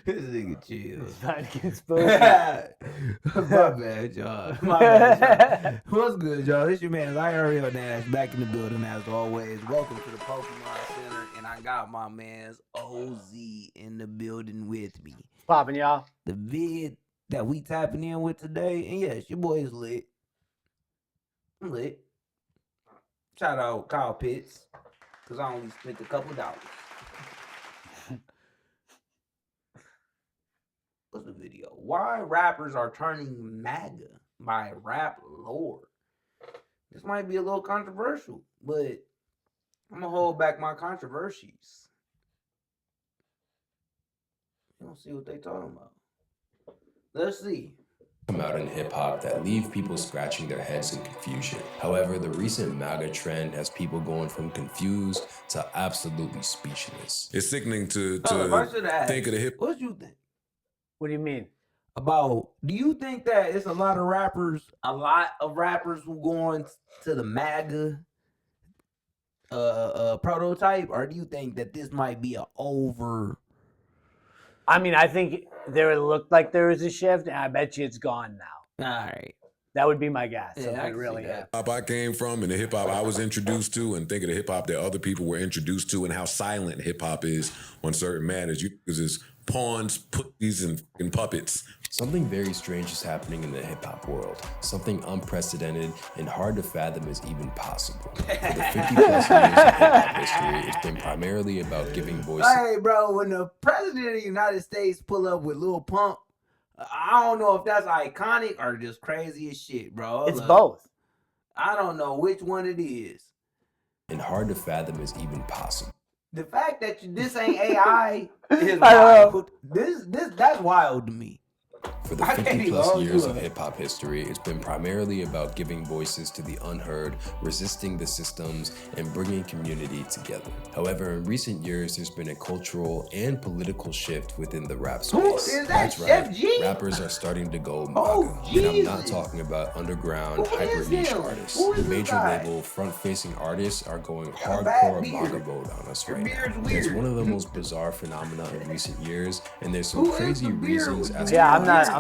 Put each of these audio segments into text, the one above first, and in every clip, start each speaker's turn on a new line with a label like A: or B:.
A: This nigga chill.
B: It's about to get spooky.
A: My bad, y'all. My bad, y'all. What's good, y'all? This your man IRLnash back in the building as always. Welcome to the Pokemon Center, and I got my man's OZ in the building with me.
B: Popping, y'all.
A: The vid that we tapping in with today, and yes, your boy is lit. I'm lit. Shout out Kyle Pitts, because I only spent a couple dollars. What's the video? Why rappers are turning MAGA by Rap Lord. This might be a little controversial, but I'm gonna hold back my controversies. You don't see what they talking about. Let's see.
C: Come out in hip-hop that leave people scratching their heads in confusion. However, the recent MAGA trend has people going from confused to absolutely speechless.
D: It's sickening to
A: think of the hip. What you think?
B: What do you mean?
A: Do you think that it's a lot of rappers who going to the MAGA prototype, or do you think that this might be
B: I mean, I think there looked like there was a shift, and I bet you it's gone now.
A: All right.
B: That would be my guess.
A: Yeah, I
B: really
A: that.
D: Hip-hop I came from and the hip-hop I was introduced to, and think of the hip-hop that other people were introduced to, and how silent hip-hop is on certain matters. You is pawns, pussies, and puppets.
C: Something very strange is happening in the hip-hop world. Something unprecedented and hard to fathom is even possible. For the 50+ years of hip-hop history, it's been primarily about giving voice.
A: Hey, bro, when the president of the United States pull up with Lil Pump, I don't know if that's iconic or just crazy as shit, bro.
B: It's both.
A: I don't know which one it is.
C: And hard to fathom is even possible.
A: The fact that this ain't AI is wild. That's wild to me.
C: For the 50+ years of hip-hop history, it's been primarily about giving voices to the unheard, resisting the systems, and bringing community together. However, in recent years, there's been a cultural and political shift within the rap space.
A: Who is that?
C: That's
A: Chef
C: right.
A: G?
C: Rappers are starting to go MAGA. And I'm not talking about underground, hyper-niche artists. The major label, front-facing artists are going hardcore MAGA mode on us right now. It's one of the most bizarre phenomena in recent years, and there's some crazy reasons as to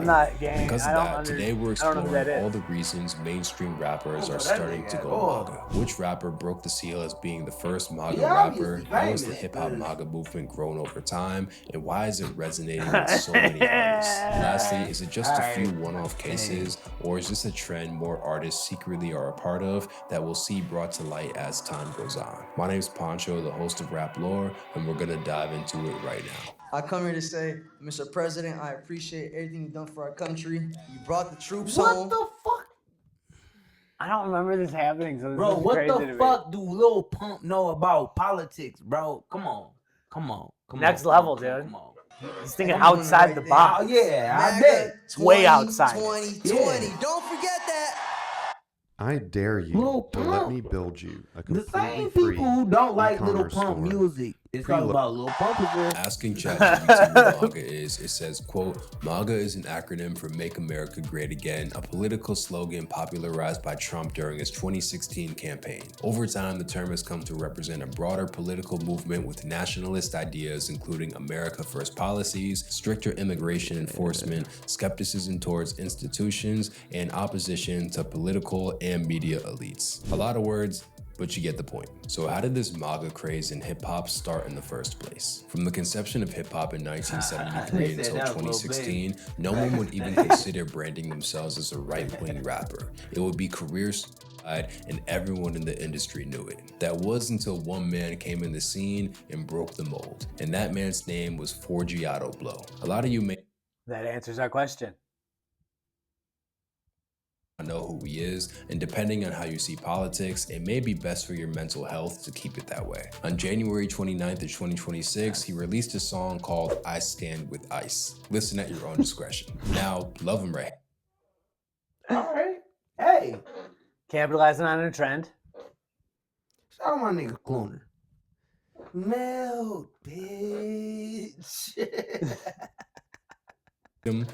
B: I'm not gang.
C: Because of that, today we're exploring all the reasons mainstream rappers are starting to go MAGA. Which rapper broke the seal as being the first MAGA rapper? How has the hip-hop MAGA movement grown over time? And why is it resonating with so many artists? Lastly, is it just a few one-off cases, or is this a trend more artists secretly are a part of that we'll see brought to light as time goes on? My name's Poncho, the host of Rap Lore, and we're gonna dive into it right now.
E: I come here to say, Mr. President, I appreciate everything you've done for our country. You brought the troops home.
A: What the fuck?
B: I don't remember this happening. So this
A: bro,
B: is
A: what
B: crazy
A: the fuck do Lil Pump know about politics, bro? Come on.
B: Next level, dude. He's thinking outside the box.
A: Oh, yeah, I bet.
B: It's way outside.
E: 2020.
A: Yeah.
E: Don't forget that.
F: I dare you to let me build you a
A: The
F: completely
A: same
F: free
A: people who don't like Lil
F: e-commerce
A: Pump
F: store.
A: music is talking about Lil Pump is there.
C: Asking ChatGPT what MAGA is, it says, quote, MAGA is an acronym for Make America Great Again, a political slogan popularized by Trump during his 2016 campaign. Over time, the term has come to represent a broader political movement with nationalist ideas, including America First policies, stricter immigration enforcement, skepticism towards institutions, and opposition to political and media elites. A lot of words, but you get the point. So how did this MAGA craze in hip-hop start in the first place? From the conception of hip-hop in 1973 until 2016, no one would even consider branding themselves as a right-wing rapper. It would be career suicide, and everyone in the industry knew it. That was until one man came in the scene and broke the mold, and that man's name was Forgiato Blow. A lot of you may
B: That answers our question.
C: know who he is, and depending on how you see politics, it may be best for your mental health to keep it that way. On January 29th of 2026, he released a song called I Stand With Ice. Listen at your own discretion. Now, love him right.
A: All right. Hey.
B: Capitalizing on a trend.
A: Shout out my nigga Cloner. Melt, bitch.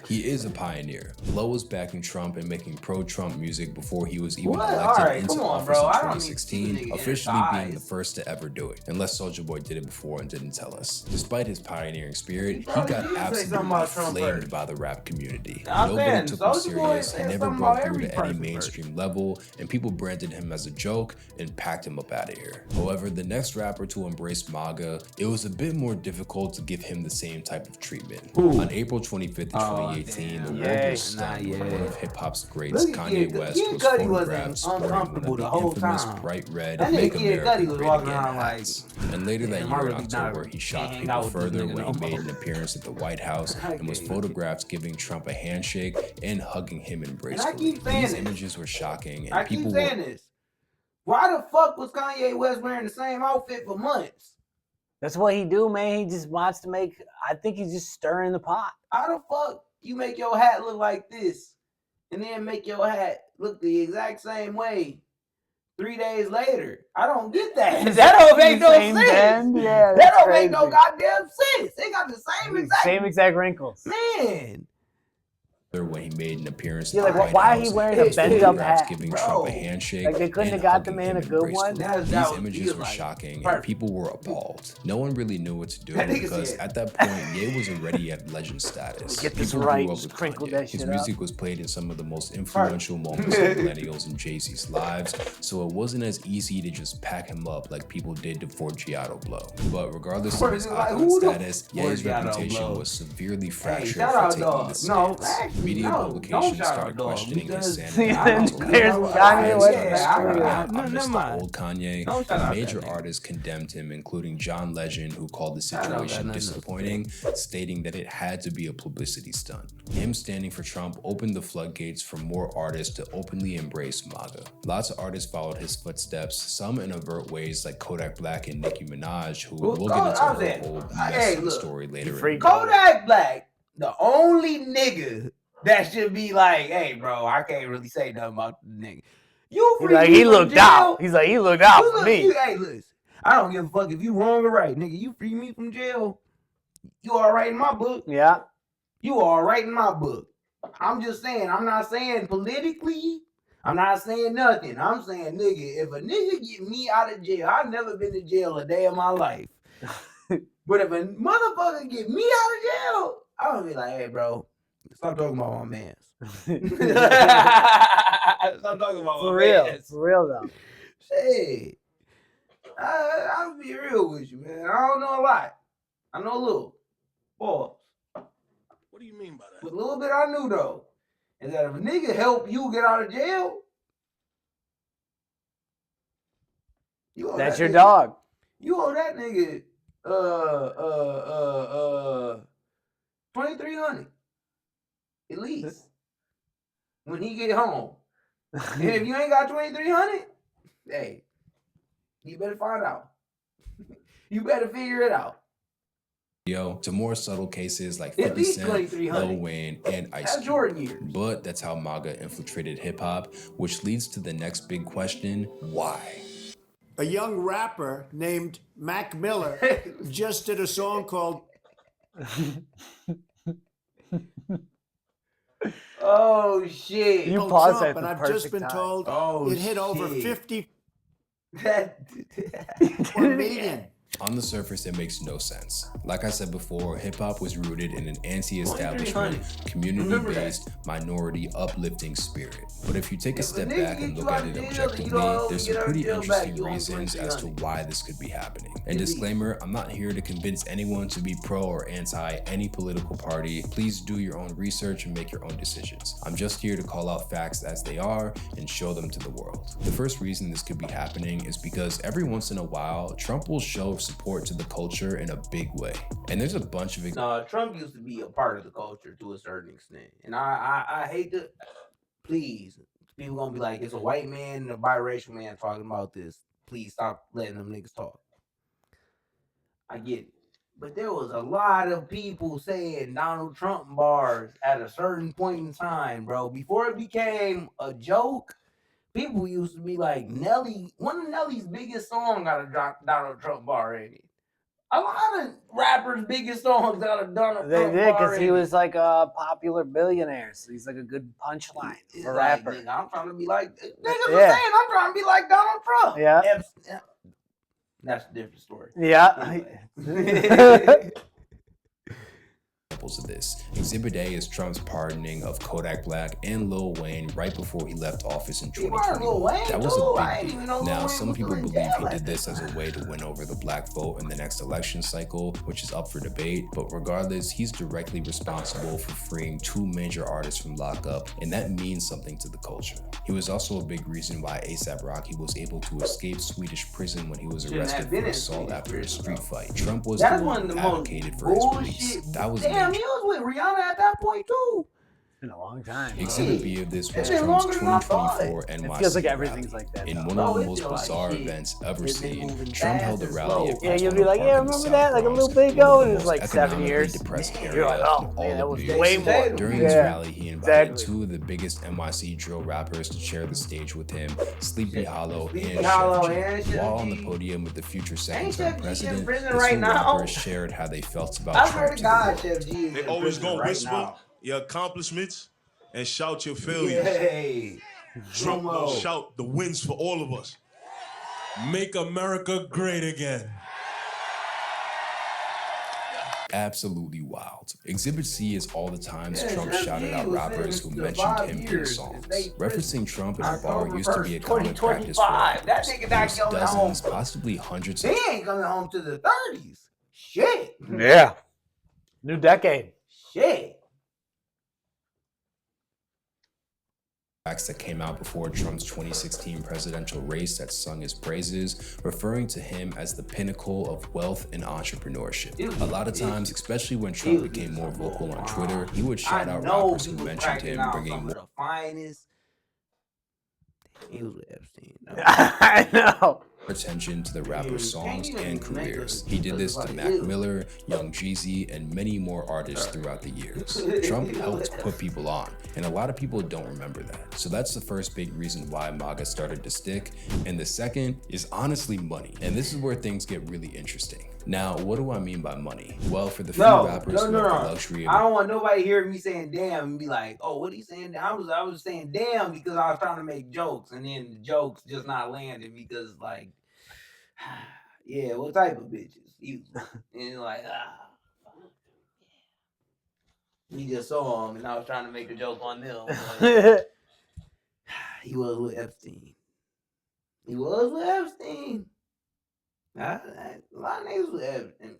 C: He is a pioneer. Flo was backing Trump and making pro-Trump music before he was even
A: What?
C: elected
A: Alright,
C: into
A: come on,
C: office
A: bro.
C: in
A: I don't need to see the
C: 2016,
A: nigga
C: officially
A: inner
C: being the
A: thighs.
C: first to ever do it, unless Soulja Boy did it before and didn't tell us. Despite his pioneering spirit, he
A: probably
C: got
A: did say something
C: absolutely
A: about Trump
C: flamed
A: first.
C: by the rap community.
A: I'm
C: Nobody
A: saying,
C: took him
A: Soulja Boy
C: serious, he
A: said
C: never
A: something
C: broke
A: about
C: through
A: every
C: to any
A: person
C: mainstream level, and people branded him as a joke and packed him up out of here. However, the next rapper to embrace MAGA, it was a bit more difficult to give him the same type of treatment.
A: Ooh.
C: On April 25th of 2018, the world
B: Yay.
C: was stunned when one of hip-hop's greats,
A: Look at
C: Kanye
A: Kid
C: West,
A: Cudi.
C: was
A: Kid Cudi
C: photographed
A: wasn't
C: sporting one
A: uncomfortable
C: of
A: the
C: the
A: whole
C: infamous
A: time.
C: bright red
A: That nigga
C: Make
A: Kid
C: America
A: Cudi was
C: Great
A: walking
C: Again
A: around like,
C: hats. And later that
A: damn,
C: year
A: I
C: in
A: really
C: October,
A: not
C: he shocked
A: hang
C: people
A: out with this
C: further
A: nigga
C: when
A: no
C: he made
A: more.
C: an appearance at the White House
A: I
C: and was
A: can't.
C: photographed giving Trump a handshake and hugging him
A: And I
C: embracefully.
A: keep saying
C: These
A: this.
C: images were shocking, and
A: I keep
C: people
A: saying
C: were
A: this. Why the fuck was Kanye West wearing the same outfit for months?
B: That's what he do, man. He just wants to make. I think he's just stirring the pot.
A: How the fuck you make your hat look like this and then make your hat look the exact same way 3 days later? I don't get that. That don't make no
B: Same
A: sense.
B: bend? Yeah,
A: That
B: that's
A: don't make no
B: crazy.
A: goddamn sense. They got the same exact
B: wrinkles.
A: man.
C: when he made an appearance
B: Yeah,
C: at the
B: like,
C: White
B: why
C: House
B: he wearing
C: and
B: a
C: was
B: bent up
C: photographed
B: hat?
C: giving
A: Bro.
C: Trump a handshake.
B: Like, they couldn't
C: and
B: have got the
C: hugging
B: man
C: him
B: a good one?
C: embracefully.
A: That
C: These
A: was-
C: images
A: he was
C: were
A: like,
C: shocking, and
A: perfect.
C: people were appalled. No one really knew what to do
A: That nigga
C: because
A: said-
C: at that point, Ye was already at legend status.
B: Get this
C: People
B: right,
C: grew up
B: just
C: with
B: crinkle
C: Kanye.
B: that
C: His
B: shit up.
C: music was played in some of the most influential moments of millennials and Jay-Z's lives, so it wasn't as easy to just pack him up like people did to Forgiato Blow. But regardless of his
A: Like,
C: icon
A: who the-
C: status, Ye's
A: Forgiato
C: reputation
A: Blow.
C: was severely
A: Hey,
C: fractured
A: shout
C: for
A: out
C: taking
A: dog.
C: the
A: No,
C: stance.
A: actually,
C: Media
A: no.
C: publications
A: Don't shout
C: started
A: out dog
C: questioning his
A: because
C: sanity.
B: Then
A: I don't-
B: there's
A: I don't-
B: Kanye
A: I-
B: West
A: yeah,
B: in the
A: I-
B: studio.
A: I-
C: I'm
A: no,
C: just
A: never
C: the
A: mind.
C: old Kanye.
A: Don't shout out
C: Major
A: that nigga.
C: artists condemned him, including John Legend, who called the
A: out that
C: situation
A: nigga.
C: disappointing, stating that it had to be a publicity stunt. Him standing for Trump opened the floodgates for more artists to openly embrace MAGA. Lots of artists followed his footsteps, some in overt ways like Kodak Black and Nicki Minaj, who
A: Well,
C: we'll get into
A: I was
C: her
A: saying,
C: whole
A: hey,
C: messy
A: look,
C: story later.
B: free
C: in the
A: Kodak Black, the only nigga that should be like, hey, bro, I can't really say nothing about the nigga. You
B: He's
A: free
B: like,
A: me
B: he
A: from
B: looked
A: jail?
B: out. He's like, he looked out
A: You
B: for
A: look-
B: me.
A: you- hey, listen, I don't give a fuck if you wrong or right, nigga. You free me from jail, you all right in my book.
B: Yeah.
A: You all right in my book. I'm just saying, I'm not saying politically. I'm not saying nothing. I'm saying, nigga, if a nigga get me out of jail, I've never been to jail a day of my life. But if a motherfucker get me out of jail, I'm gonna be like, hey, bro, stop talking about my mans. Stop talking about
B: For
A: my
B: real.
A: mans.
B: For real, though.
A: Shit. I'll be real with you, man. I don't know a lot. I know a little. Pause.
G: What do you mean by that?
A: But a little bit I knew though is that if a nigga help you get out of jail, you owe
B: That's
A: that
B: your
A: nigga-
B: dog.
A: You owe that nigga 2,300 at least when he get home. And if you ain't got 2,300, hey, you better find out. You better figure it out.
C: to more subtle cases like
A: At
C: 50
A: least
C: Cent,
A: 2,300.
C: Lil Wayne, and Ice
A: That's
C: Cube.
A: Jordan years.
C: But that's how MAGA infiltrated hip-hop, which leads to the next big question: why?
H: A young rapper named Mac Miller just did a song called
A: Oh shit.
B: You
H: Donald
B: paused
H: Trump,
B: at
H: and
B: the
H: I've just
B: perfect
H: been
B: time.
H: told
A: Oh,
H: it hit over
A: shit.
H: 54
A: That
H: million.
C: On the surface, it makes no sense. Like I said before, hip-hop was rooted in an anti-establishment,
A: 2300.
C: community-based, minority uplifting spirit. But if you take a
A: If a
C: step
A: nigga
C: back and
A: get
C: look
A: you
C: at
A: out
C: it
A: of jail,
C: objectively,
A: you don't
C: there's
A: get
C: some
A: out of
C: pretty
A: jail back,
C: interesting
A: you owe
C: reasons as to
A: 2300.
C: why this could be happening. And
A: At least.
C: disclaimer, I'm not here to convince anyone to be pro or anti any political party. Please do your own research and make your own decisions. I'm just here to call out facts as they are and show them to the world. The first reason this could be happening is because every once in a while, Trump will show support to the culture in a big way. And there's a bunch of
A: No, Trump used to be a part of the culture to a certain extent. And I hate to, please, people gonna be like, it's a white man and a biracial man talking about this. Please stop letting them niggas talk. I get it. But there was a lot of people saying Donald Trump bars at a certain point in time, bro. Before it became a joke, people used to be like, Nelly, one of Nelly's biggest songs got a Donald Trump bar in it. A lot of rappers' biggest songs that have done a
B: They
A: Trump
B: did because
A: already.
B: he was like a popular billionaire, so he's like a good punchline
A: It's
B: for a
A: like,
B: rapper.
A: nigga, I'm trying to be like niggas was
B: Yeah.
A: saying I'm trying to be like Donald Trump.
B: Yeah.
A: That's a different story.
B: Yeah.
A: Anyway.
C: Of this. Exhibit A is Trump's pardoning of Kodak Black and Lil Wayne right before he left office in
A: He brought Lil
C: 2021.
A: Wayne,
C: That was
A: too.
C: a
A: I
C: big
A: didn't even
C: deal.
A: know Lil
C: Now,
A: Wayne
C: some
A: was
C: people
A: still in
C: believe
A: jail
C: he
A: at
C: did
A: that
C: this as a
A: time.
C: way to win over the black vote in the next election cycle, which is up for debate, but regardless, he's directly responsible for freeing 2 major artists from lockup, and that means something to the culture. He was also a big reason why A$AP Rocky was able to escape Swedish prison when he was
A: Shouldn't
C: arrested
A: have been
C: for
A: in
C: assault
A: Swedish
C: after a
A: prison,
C: street
A: though.
C: fight. Trump was
A: That's
C: the
A: one
C: one
A: of
C: who
A: the most
C: advocated for his release.
A: bullshit.
C: That was
A: Damn,
C: major.
A: he was with Rihanna at that point too.
B: It's been a long time.
C: Exhibit B of this was
A: It's been
C: Trump's
A: longer than I thought.
C: 2024 NYC
B: It feels like
C: rally.
B: everything's like that.
C: In
B: though.
C: one
A: No,
C: of the
A: it
C: most
A: feel like
C: bizarre
A: shit.
C: events ever
A: It's been
C: seen,
A: moving
C: Trump
A: fast
C: held a
A: and
C: rally
A: slow.
C: at
B: Yeah, you'll
C: Crestone
B: be like,
C: Park
B: yeah,
C: in the
B: remember
C: South
B: that? Like a
C: Bronx,
B: little bit
C: one
B: ago,
C: of the
B: and it was
C: most
B: like 7
C: economically
B: years.
C: depressed
A: Man.
C: areas
B: You're like,
C: in
B: oh,
C: all
B: man, that
C: of
B: was
C: New York
B: way
C: City.
B: more.
C: During
B: Yeah.
C: his rally, he invited
B: Exactly.
C: 2 of the biggest NYC drill rappers to share the stage with him, Sleepy Hollow
A: Sleepy
C: and
A: Hollow
C: Chef
A: and
C: G.
A: Chef
C: While on the
A: G.
C: podium with the future
A: Ain't
C: second-term
A: Chef G in
C: president,
A: prison
C: the
A: right
C: 2
A: now?
C: rappers shared how they felt about
A: I swear
C: Trump
A: to
C: to the
A: God,
C: world.
A: Chef G is
G: They
A: in
G: always
A: prison
G: gonna
A: right
G: whisper
A: now.
G: your accomplishments and shout your failures.
A: Yay.
G: Trump
A: Sumo.
G: gonna shout the wins for all of us. Make America great again.
C: Absolutely wild. Exhibit C is all the times
A: Yeah,
C: Trump
A: Chef
C: shouted
A: G
C: out
A: was
C: rappers who
A: sentenced to
C: mentioned
A: 5
C: him in
A: years
C: songs.
A: in state
C: Referencing Trump in a bar
A: October
C: used to be a
A: 1st,
C: common practice for
A: 2025. That
C: rappers.
A: nigga not
C: There's
A: coming home.
C: dozens, possibly hundreds
A: He
C: of
A: ain't coming home to the 30s. Shit.
B: Yeah. New decade.
A: Shit.
C: tracks that came out before Trump's 2016 presidential race that sung his praises, referring to him as the pinnacle of wealth and entrepreneurship. A lot of times, especially when Trump became more vocal on Twitter, he would shout out rappers who mentioned him, bringing more
A: the finest. He was with Epstein. No.
B: I know.
C: attention to the rapper's songs
A: Can't even
C: and
A: make
C: careers.
A: a-
C: He did this to
A: like,
C: Mac
A: ew.
C: Miller, Young Jeezy, and many more artists throughout the years. Trump helped put people on, and a lot of people don't remember that. So that's the first big reason why MAGA started to stick. And the second is honestly money. And this is where things get really interesting. Now, what do I mean by money? Well, for the few rappers who have the luxury of
A: I don't want nobody hearing me saying damn and be like, oh, what he saying? I was saying damn because I was trying to make jokes, and then the jokes just not landing because like, yeah, what type of bitches? You and like, we just saw him, and I was trying to make a joke on them. But he was with Epstein. He was with Epstein. A lot of niggas with Epstein.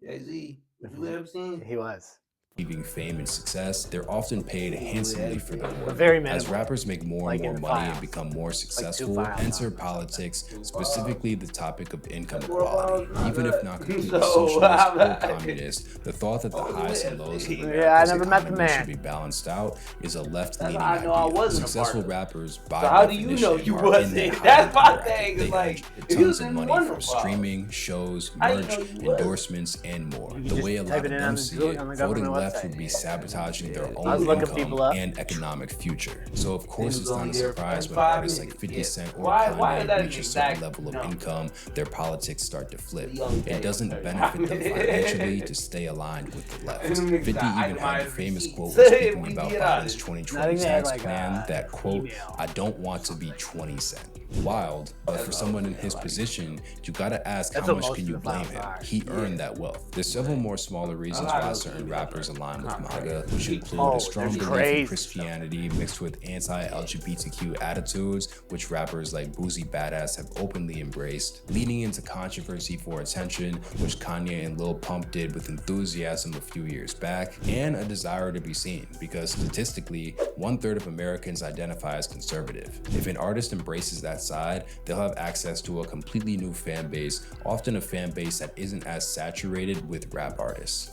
A: Jay-Z, was you with Epstein?
B: He was.
C: achieving fame and success, they're often paid handsomely for their work.
B: very
C: As
B: minimal.
C: rappers make more
B: Like
C: and more
B: in
C: money
B: files.
C: and become more successful,
B: files
C: enter
B: on it or
C: politics,
A: something.
C: specifically the topic of income
A: That's what
C: equality.
A: I was
C: Even
A: not
C: if not completely
A: So,
C: socialist
A: I'm
C: or
A: not-
C: communist, the thought that the highs and lows of
B: Yeah, I
C: America's
B: never met the
C: economy
B: man.
C: should be balanced out is a left-leaning
A: That's how I know I
C: idea.
A: wasn't a
C: Successful
A: part of it.
C: rappers, by
A: So how do you
C: definition,
A: know you
C: are
A: wasn't?
C: in that
A: That's
C: high
A: my
C: bracket.
A: thing,
C: They
A: is like,
C: earn
A: if you
C: tons
A: was
C: of
A: in
C: money
A: one
C: from
A: of them,
C: streaming, shows,
A: How you
C: merch,
A: know you wasn't?
C: endorsements, and more.
B: You
C: The
B: just
C: way a
B: type
C: lot
B: it
C: of
B: in
C: them
B: on the
C: see
B: Google-
C: it,
B: on the
C: voting
B: government
C: left
B: website.
C: would be sabotaging their
B: I was
C: own
B: looking
C: income
B: people up.
C: and economic future. So of course
A: was
C: it's not
A: only
C: a
A: there for
C: surprise when
A: 5
C: artists like
A: minutes.
C: 50
A: Yeah.
C: Cent or
A: Why is
C: Kanye
A: that
C: reach a
A: an
C: certain
A: exact
C: level of
A: number?
C: income, their politics start to flip.
A: Young
C: It
A: Jay
C: doesn't
A: was
C: benefit them
A: 35.
C: financially to stay aligned with the left. 50 even had the
A: Itemized
C: famous
A: receipts.
C: quote when speaking
A: We
C: about
A: get
C: Biden's
A: honest.
C: 2020
B: I think they had,
C: tax
B: like,
C: plan
B: a
C: that, quote,
B: email.
C: I don't want to be 20 Cent. Wild, but for someone in his position, you gotta ask
B: That's
C: how
B: what
C: much
B: most
C: can
B: of
C: you
B: the
C: blame
B: files
C: him?
B: are.
C: He earned that wealth. There's several more smaller reasons
A: lot of
C: why
A: those
C: certain
A: emails
C: rappers
A: are
C: align with
A: contrary.
C: MAGA, which include
B: Oh,
C: a strong
B: there's
C: belief
B: crazy
C: in Christianity mixed with anti-LGBTQ attitudes, which rappers like Boozy Badass have openly embraced, leading into controversy for attention, which Kanye and Lil Pump did with enthusiasm a few years back, and a desire to be seen, because statistically, 1/3 of Americans identify as conservative. If an artist embraces that side, they'll have access to a completely new fan base, often a fan base that isn't as saturated with rap artists.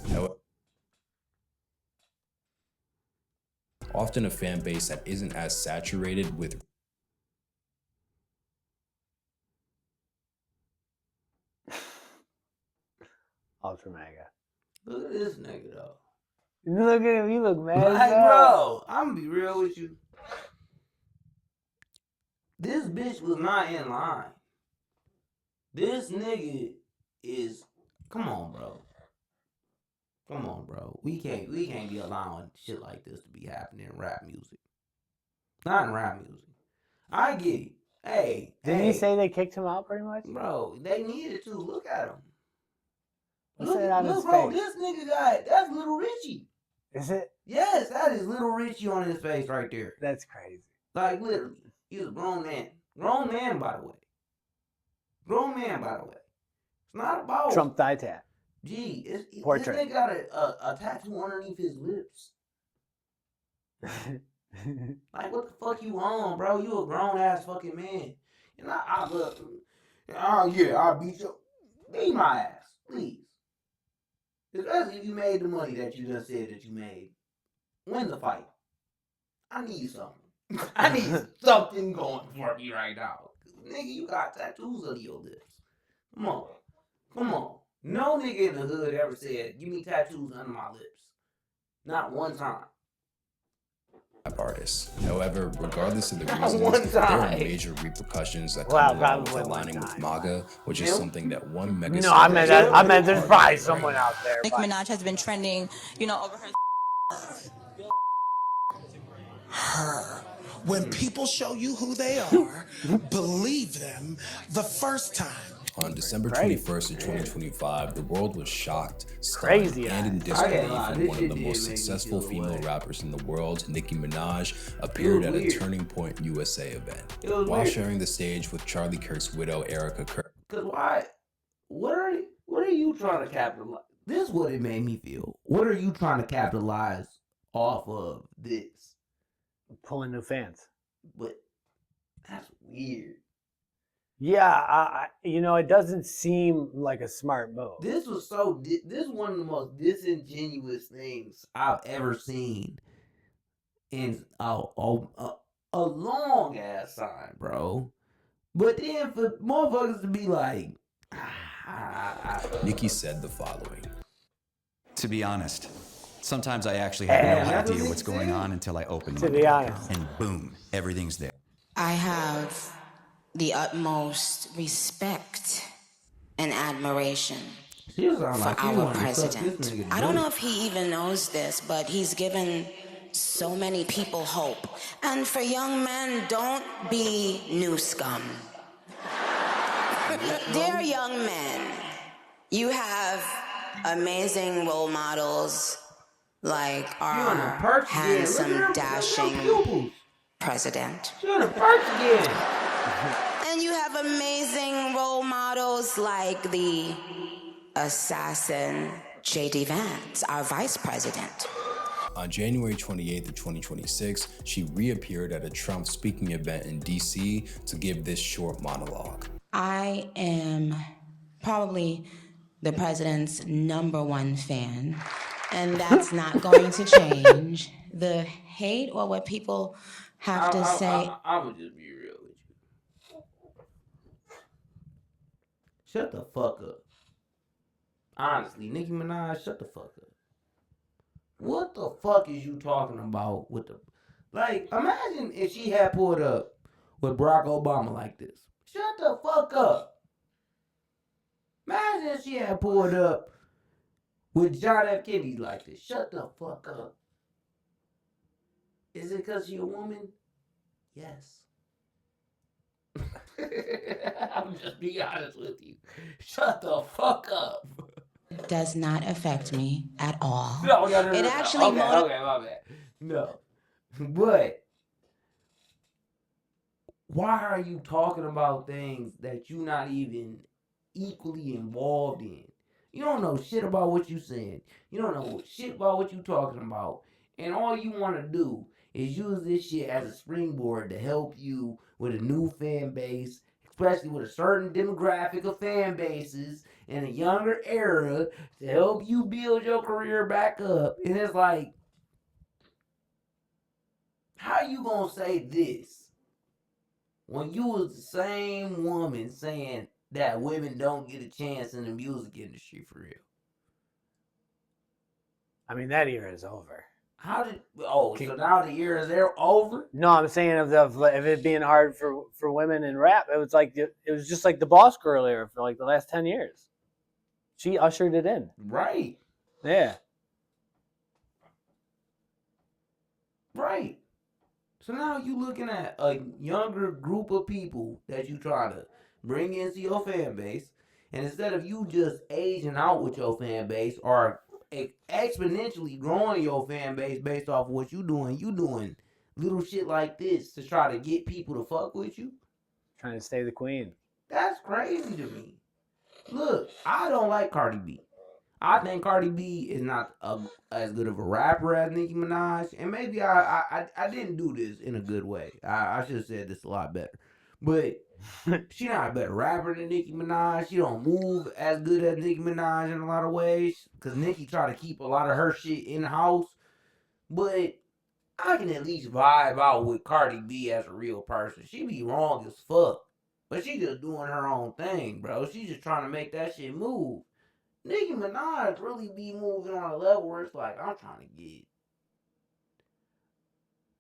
C: Often a fan base that isn't as saturated with
B: Ultra mega.
A: Look at this nigga though.
B: Look at him. You look mad. as
A: Like,
B: hell.
A: bro, I'm gonna be real with you. This bitch was not in line. This nigga is Come on, bro. Come on, bro. We can't be allowing shit like this to be happening in rap music. Not in rap music. I get it. Hey,
B: Didn't
A: hey,
B: you say they kicked him out pretty much?
A: bro, they needed to. Look at him.
B: What's that on his
A: bro,
B: face?
A: this nigga that's Little Richie.
B: Is it?
A: Yes, that is Little Richie on his face right there.
B: That's crazy.
A: Like, literally. He's a grown man. Grown man, by the way. Grown man, by the way. It's not about
B: Trump thigh tap.
A: Gee,
B: Portrait.
A: this nigga got a tattoo underneath his lips. Like, what the fuck you on, bro? You a grown ass fucking man. And I look. Oh yeah, I'll beat you. Beat my ass, please. Especially if you made the money that you just said that you made. Win the fight. I need something. I need something going for me right now. Nigga, you got tattoos on your lips. Come on. Come on. No nigga in the hood ever said, give me tattoos under my lips. Not one time.
C: Artists. However, regardless of the
A: Not
C: reasons,
A: one
C: there are
A: time.
C: major repercussions that
B: Well,
C: come along with
B: probably one
C: aligning with
B: time.
C: MAGA, which is
A: Yep.
C: something that one mega.
B: No, I meant there's probably someone out there.
I: Nicki
B: But
I: Minaj has been trending, over her.
J: When people show you who they are, believe them the first time.
C: On December 21st of 2025, the world was shocked,
B: Crazy
C: stunned, and in
B: eyes.
C: disbelief
A: lie,
C: when
A: this
C: one of
A: shit
C: the
A: did
C: most
A: make me
C: successful
A: feel
C: female
A: away.
C: rappers in the world, Nicki Minaj, appeared at a
A: weird.
C: Turning Point USA event.
A: It was
C: While
A: weird.
C: sharing the stage with Charlie Kirk's widow, Erica Kirk.
A: Cause why? What are you trying to capitalize? This is what it made me feel. What are you trying to capitalize off of this?
B: pulling new fans.
A: But that's weird.
B: Yeah, it doesn't seem like a smart move.
A: This was this is one of the most disingenuous things I've ever seen in a long ass time, bro. But then for motherfuckers to be like,
C: Nicki said the following.
K: To be honest, sometimes I actually have no
A: that's
K: idea
A: what
K: what's
A: he
K: going
A: said.
K: on until I open
B: To
K: my
B: be
K: account.
B: honest.
K: And boom, everything's there.
I: I have the utmost respect and admiration
A: she was
I: for
A: like, she
I: our
A: wanted to suck this
I: president.
A: nigga
I: I don't
A: dick.
I: know if he even knows this, but he's given so many people hope. And for young men, don't be new scum. Dear young men, you have amazing role models like
A: She on the
I: our
A: perch again. Look at
I: handsome,
A: her
I: dashing
A: pupils.
I: president.
A: She on the perch again.
I: And you have amazing role models like the assassin J.D. Vance, our vice president.
C: On January 28th of 2026, she reappeared at a Trump speaking event in D.C. to give this short monologue.
I: I am probably the president's #1 fan, and that's not going to change. The hate or what people have to say.
A: I would just be real with you. Shut the fuck up. Honestly, Nicki Minaj, shut the fuck up. What the fuck is you talking about with the... Like, imagine if she had pulled up with Barack Obama like this. Shut the fuck up. Imagine if she had pulled up with John F. Kennedy like this. Shut the fuck up. Is it because you're a woman? Yes. I'm just being honest with you. Shut the fuck up.
I: Does not affect me at all.
A: No.
I: It actually
A: okay, my bad. No. But why are you talking about things that you're not even equally involved in? You don't know shit about what you saying. You don't know shit about what you talking about. And all you want to do is use this shit as a springboard to help you with a new fan base, especially with a certain demographic of fan bases in a younger era to help you build your career back up. And it's like, how you gonna say this when you was the same woman saying that women don't get a chance in the music industry for real?
B: I mean, that era is over.
A: So now the era is over?
B: No, I'm saying of it being hard for women in rap. It was just like the Boss Girl era for like the last 10 years. She ushered it in.
A: Right.
B: Yeah.
A: Right. So now you looking at a younger group of people that you try to bring into your fan base, and instead of you just aging out with your fan base or exponentially growing your fan base based off of what you doing little shit like this to try to get people to fuck with you.
B: Trying to stay the queen.
A: That's crazy to me. Look, I don't like Cardi B. I think Cardi B is not as good of a rapper as Nicki Minaj, and maybe I didn't do this in a good way. I should have said this a lot better, but she not a better rapper than Nicki Minaj. She don't move as good as Nicki Minaj in a lot of ways, because Nicki try to keep a lot of her shit in house, but I can at least vibe out with Cardi B as a real person. She be wrong as fuck, but she just doing her own thing, bro. She just trying to make that shit move. Nicki Minaj really be moving on a level where it's like, I'm trying to get.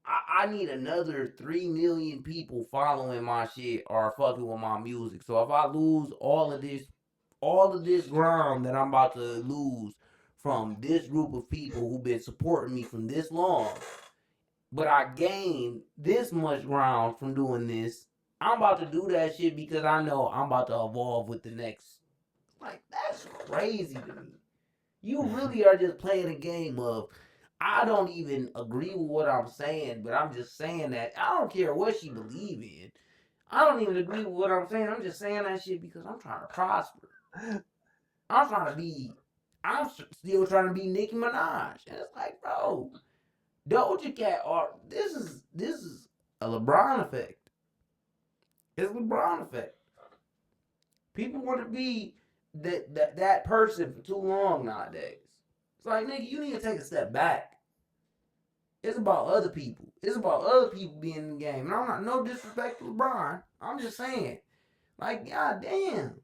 A: I need another 3 million people following my shit or fucking with my music. So if I lose all of this ground that I'm about to lose from this group of people who've been supporting me from this long, but I gain this much ground from doing this, I'm about to do that shit because I know I'm about to evolve with the next. Like, that's crazy to me. You really are just playing a game of, I don't even agree with what I'm saying, but I'm just saying that. I don't care what she believe in. I don't even agree with what I'm saying. I'm just saying that shit because I'm trying to prosper. I'm still trying to be Nicki Minaj. And it's like, bro, Doja Cat, this is a LeBron effect. It's LeBron effect. People want to be that person for too long nowadays. It's like, nigga, you need to take a step back. It's about other people. It's about other people being in the game. And I'm not no disrespect to LeBron. I'm just saying, like, god damn,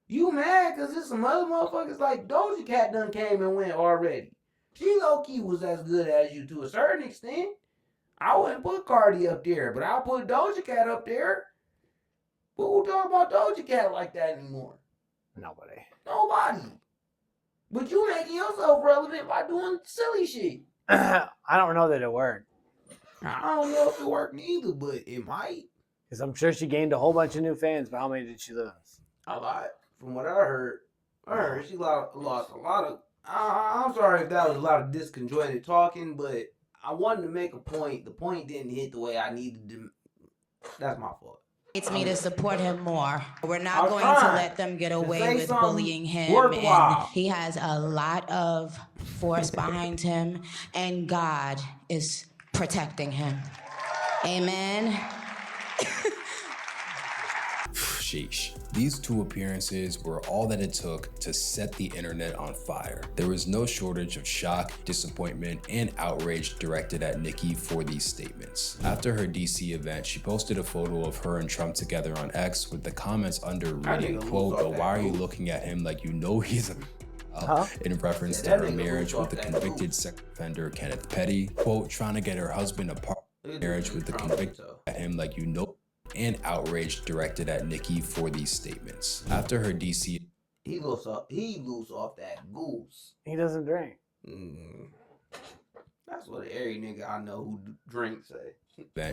A: you mad because there's some other motherfuckers like Doja Cat done came and went already. She low key was as good as you to a certain extent. I wouldn't put Cardi up there, but I'll put Doja Cat up there. Who talk about Doja Cat like that anymore?
B: Nobody.
A: But you making yourself relevant by doing silly shit.
B: I don't know that it worked.
A: I don't know if it worked either, but it might.
B: Because I'm sure she gained a whole bunch of new fans, but how many did she lose?
A: A lot. From what I heard she lost a lot of. I'm sorry if that was a lot of disconjointed talking, but I wanted to make a point. The point didn't hit the way I needed to. That's my fault.
I: It's me to support him more. We're not going to let them get away with bullying him.
A: Worthwhile.
I: And he has a lot of force behind him, and God is protecting him. Amen.
C: Sheesh. These two appearances were all that it took to set the internet on fire. There was no shortage of shock, disappointment, and outrage directed at Nicki for these statements. After her DC event, she posted a photo of her and Trump together on X with the comments under reading, quote, "But why are you looking at him like you know he's a..." In reference to her marriage with the convicted sex offender Kenneth Petty, quote, "Trying to get her husband apart marriage with the convicted at him like you know," and outrage directed at Nicki for these statements. After her DC,
A: he loose off that goose.
B: He doesn't drink.
A: That's what every nigga I know who drinks say.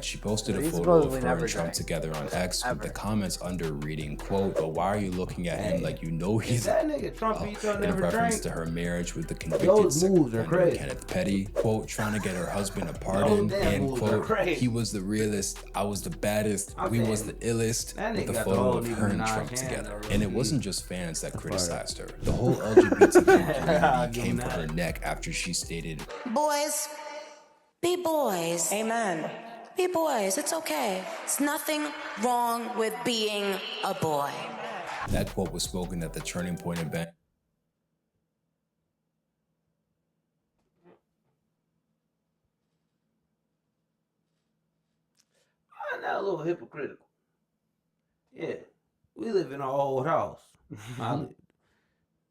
C: She posted a photo of her and Trump together on X with the comments under reading, quote, "But why are you looking at him like you know he's..."
A: That nigga Trump
C: in reference to her marriage with the convicted sex offender Kenneth Petty, quote, "Trying to get her husband a pardon," and quote, "He was the realest, I was the baddest, we was the illest," with the photo of her and Trump together. And it wasn't just fans that criticized her. The whole LGBT community came for her neck after she stated,
I: Boys, be boys. Amen. Be boys. It's okay. It's nothing wrong with being a boy.
C: That quote was spoken at the Turning Point event.
A: I'm not a little hypocritical. Yeah, we live in an old house.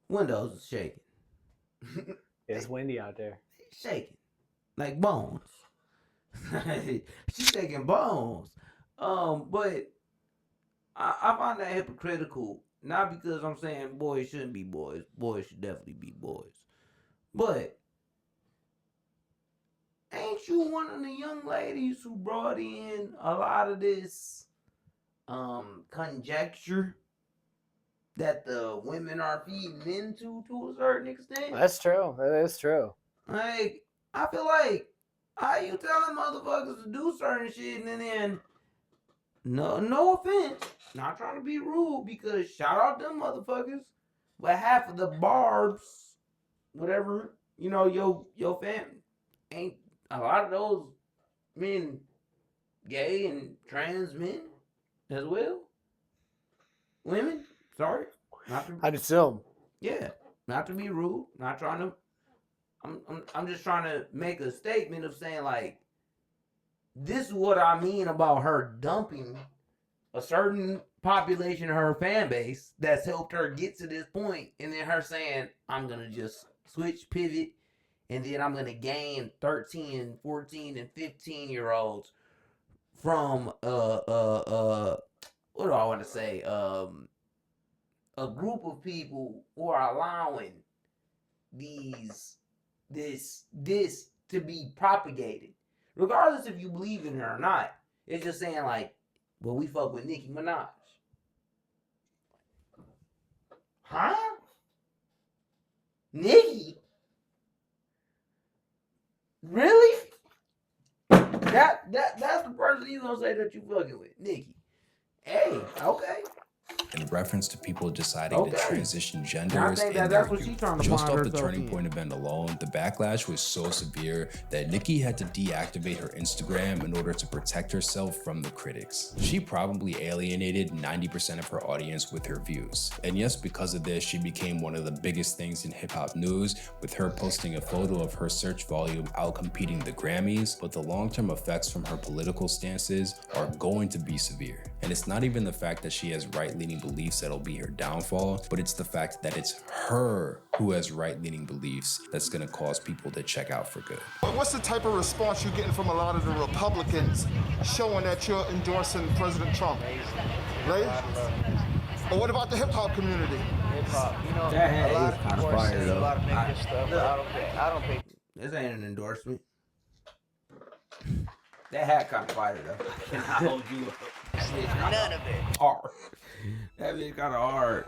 A: Windows is shaking.
B: It's windy out there.
A: Shaking like bones. She's shaking bones. But I find that hypocritical Not because I'm saying boys shouldn't be boys. Boys should definitely be boys. But ain't you one of the young ladies who brought in a lot of this conjecture that the women are feeding into to a certain extent?
B: That's true. That is true.
A: Like, I feel like, how you telling motherfuckers to do certain shit and then, no offense, not trying to be rude, because shout out them motherfuckers, but half of the barbs, whatever, your family, ain't a lot of those men gay and trans men as well? Women? Sorry.
B: I'd assume.
A: Yeah. Not to be rude. Not trying to. I'm just trying to make a statement of saying, like, this is what I mean about her dumping a certain population of her fan base that's helped her get to this point, and then her saying, I'm gonna just switch, pivot, and then I'm gonna gain 13, 14, and 15-year-olds from what do I want to say? A group of people who are allowing this to be propagated, regardless if you believe in her or not. It's just saying, like, well, we fuck with Nicki Minaj. Huh? Nicki? Really? That's the person you gonna say that you fucking with, Nicki. Hey, okay.
C: In reference to people deciding to transition genders
A: think
C: in
A: that's
C: their
A: what she's
C: youth.
A: trying to
C: Just
A: find
C: off the
A: herself
C: turning
A: in.
C: point event alone, the backlash was so severe that Nicki had to deactivate her Instagram in order to protect herself from the critics. She probably alienated 90% of her audience with her views. And yes, because of this, she became one of the biggest things in hip-hop news, with her posting a photo of her search volume outcompeting the Grammys, but the long-term effects from her political stances are going to be severe. And it's not even the fact that she has right-leaning beliefs that'll be her downfall, but it's the fact that it's her who has right-leaning beliefs that's gonna cause people to check out for good.
L: What's the type of response you're getting from a lot of the Republicans showing that you're endorsing President Trump? Right? But what about the hip-hop community?
E: Hip-hop,
A: That
E: a
A: hat
E: lot
A: is
E: of
A: kind of
E: people are
A: fire,
E: saying
A: though.
E: a lot of negative stuff, but I don't pay.
A: This ain't an endorsement. That hat kind of fire, though. I cannot hold you up.
E: None of it.
A: Hard. That bitch kind of hard.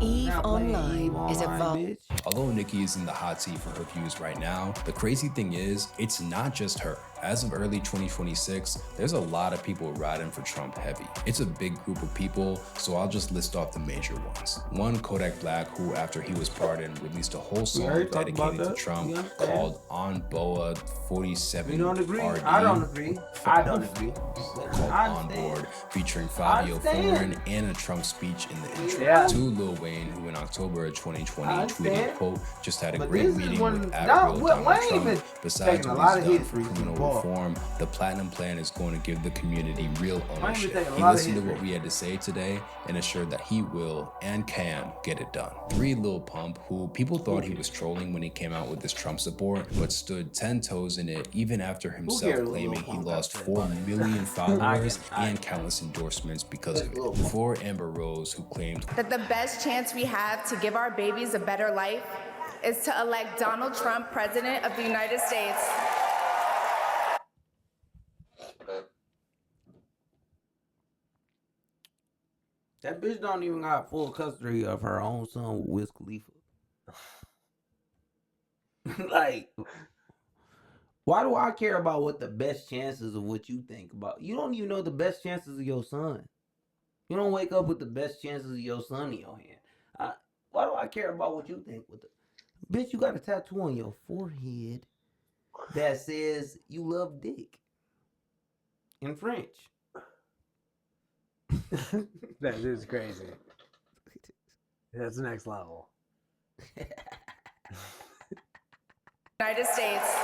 M: Eve
A: Not playing
M: Online
A: Eve
M: is
A: Online,
M: evolving.
A: bitch.
C: Although Nicki is in the hot seat for her views right now, the crazy thing is, it's not just her. As of early 2026, there's a lot of people riding for Trump heavy. It's a big group of people, so I'll just list off the major ones. One, Kodak Black, who after he was pardoned, released a whole song dedicated to Trump called On Boa 47
A: You don't agree?
C: RD.
A: I don't agree. I don't agree.
C: Called On Board, featuring Fabio Foreign and a Trump speech in the intro.
B: Yeah.
C: To Lil Wayne, who in October of 2020 tweeted, quote, just had a
A: But
C: great
A: this is
C: meeting
A: when-
C: with
A: no,
C: Admiral
A: Wayne
C: Donald
A: been
C: Trump. Besides
A: taking a
C: what
A: lot
C: he's
A: of
C: done
A: hits
C: for
A: recently,
C: criminal
A: Paul.
C: reform, the Platinum Plan is going to give the community real ownership.
A: taking a
C: He
A: lot of
C: listened to
A: hits
C: what we had to say today and assured that he will and can get it done. 3, Lil Pump, who people thought he was trolling when he came out with this Trump support, but stood 10 toes in it even after himself
A: cares what
C: claiming
A: Lil
C: he
A: Pump
C: lost
A: got said?
C: 4 million followers
A: I
C: and countless endorsements because of it. 4, Amber Rose, who claimed
N: That the best chance we have to give our babies a better life is to elect Donald Trump president of the United States.
A: That bitch don't even got full custody of her own son, Wiz Khalifa. Like, why do I care about what the best chances of what you think about? You don't even know the best chances of your son. You don't wake up with the best chances of your son in your hand. Why do I care about what you think with the bitch? You got a tattoo on your forehead that says you love dick in French.
B: That is crazy. That's the next level.
N: United States.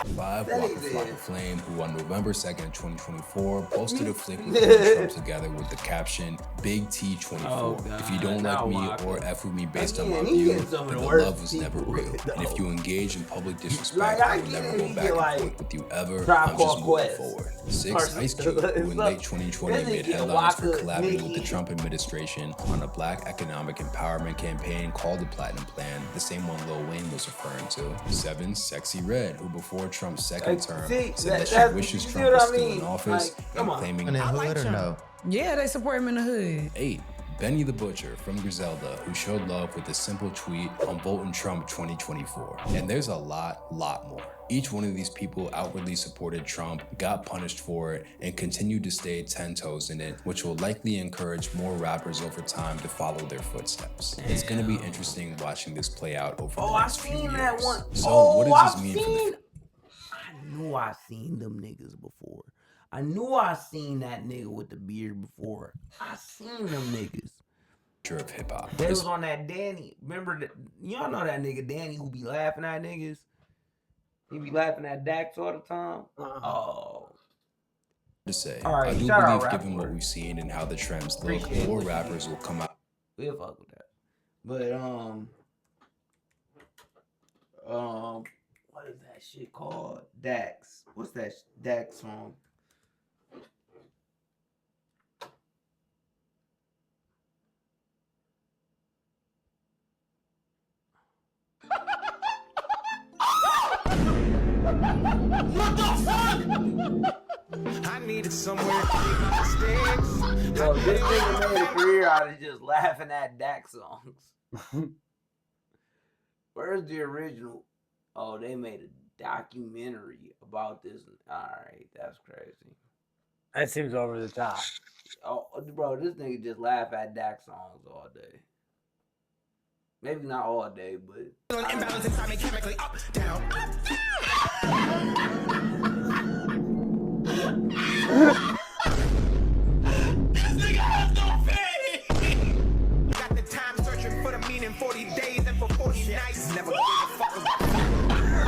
C: 5.
A: That
C: Waka
A: nigga
C: Flocka
A: said-
C: Flame, who on November 2nd, 2024, posted a flick with Donald Trump together with the caption, Big T24.
A: Oh,
C: If you
A: God,
C: don't like
A: now
C: me
A: Waka.
C: or F with me based on
A: Again,
C: my
A: he
C: view,
A: getting some of
C: then
A: the
C: the
A: worst
C: love was never
A: people
C: real.
A: with it,
C: And if
A: though.
C: you engage in public disrespect,
A: Like,
C: I
A: I
C: will
A: get
C: never
A: it,
C: go
A: he
C: back
A: get,
C: and
A: like,
C: forth with you ever.
A: Tribe
C: I'm just
A: Called
C: moving
A: Quest.
C: forward. 6. Ice Cube, who in late 2020
A: This
C: made
A: nigga
C: headlines for
A: Waka,
C: collaborating with the
A: Nicki.
C: Trump administration on a black economic empowerment campaign called the Platinum Plan, the same one Lil Wayne was referring to. 7. Sexy Red, who before Trump's second term said that she wishes Trump was still in office and claiming
M: In the hood or no?
O: Yeah, they support him in the hood.
C: 8. Benny the Butcher from Griselda, who showed love with a simple tweet on voting Trump 2024. And there's a lot more. Each one of these people outwardly supported Trump, got punished for it, and continued to stay 10 toes in it, which will likely encourage more rappers over time to follow their footsteps. It's gonna be interesting watching this play out over the next few years.
A: That one.
C: So what does this mean for the
A: I knew I seen them niggas before. I knew I seen that nigga with the beard before. I seen them niggas.
C: future of hip hop?
A: They was on that Danny. Remember that? Y'all know that nigga Danny who be laughing at niggas. He be laughing at Dax all the time. Oh.
C: To say,
A: All right,
C: I do
A: shout out
C: believe,
A: Rap
C: given what
A: Word.
C: we've seen and how the trends look,
A: Appreciate
C: more
A: what you
C: rappers
A: did.
C: will come out.
A: We'll fuck with that. But what is that shit called? Dax. What's that Dax song?
J: What the fuck? I needed somewhere to keep my mistakes.
A: Yo, this nigga made a career out of just laughing at Dax songs. Where's the original? Oh, they made a documentary about this. Alright, that's crazy.
B: That seems over the top.
A: Oh, bro, this nigga just laugh at Dax songs all day. Maybe not all day, but
J: Imbalance inside me chemically up, down, This nigga has no faith. Got the time searching for the meaning, 40 days and for 40 nights. Never gave a fuck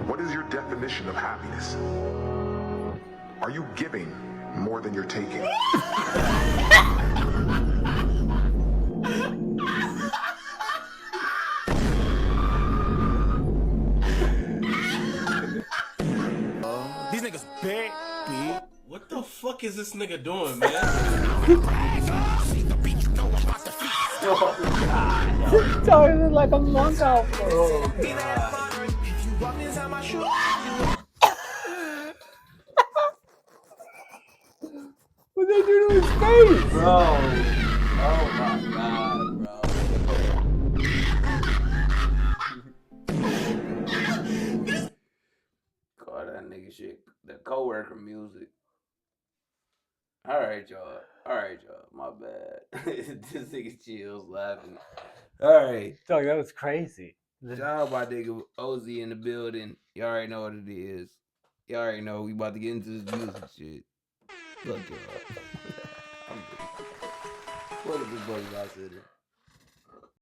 L: What is your definition of happiness? Are you giving more than you're taking?
J: These niggas big, B.
G: What the fuck is this nigga doing, man?
B: Talking like a monk outfit. What they do to his face?
A: bro. Oh my god, bro. Call that nigga shit the coworker music. Alright, y'all. My bad. This nigga chills laughing. Alright.
B: Dog, that was crazy.
A: Shout out my nigga OZ in the building. Y'all already know what it is. Y'all already know we about to get into this music shit. Fuck y'all. I'm good. What is this boy guy sitting?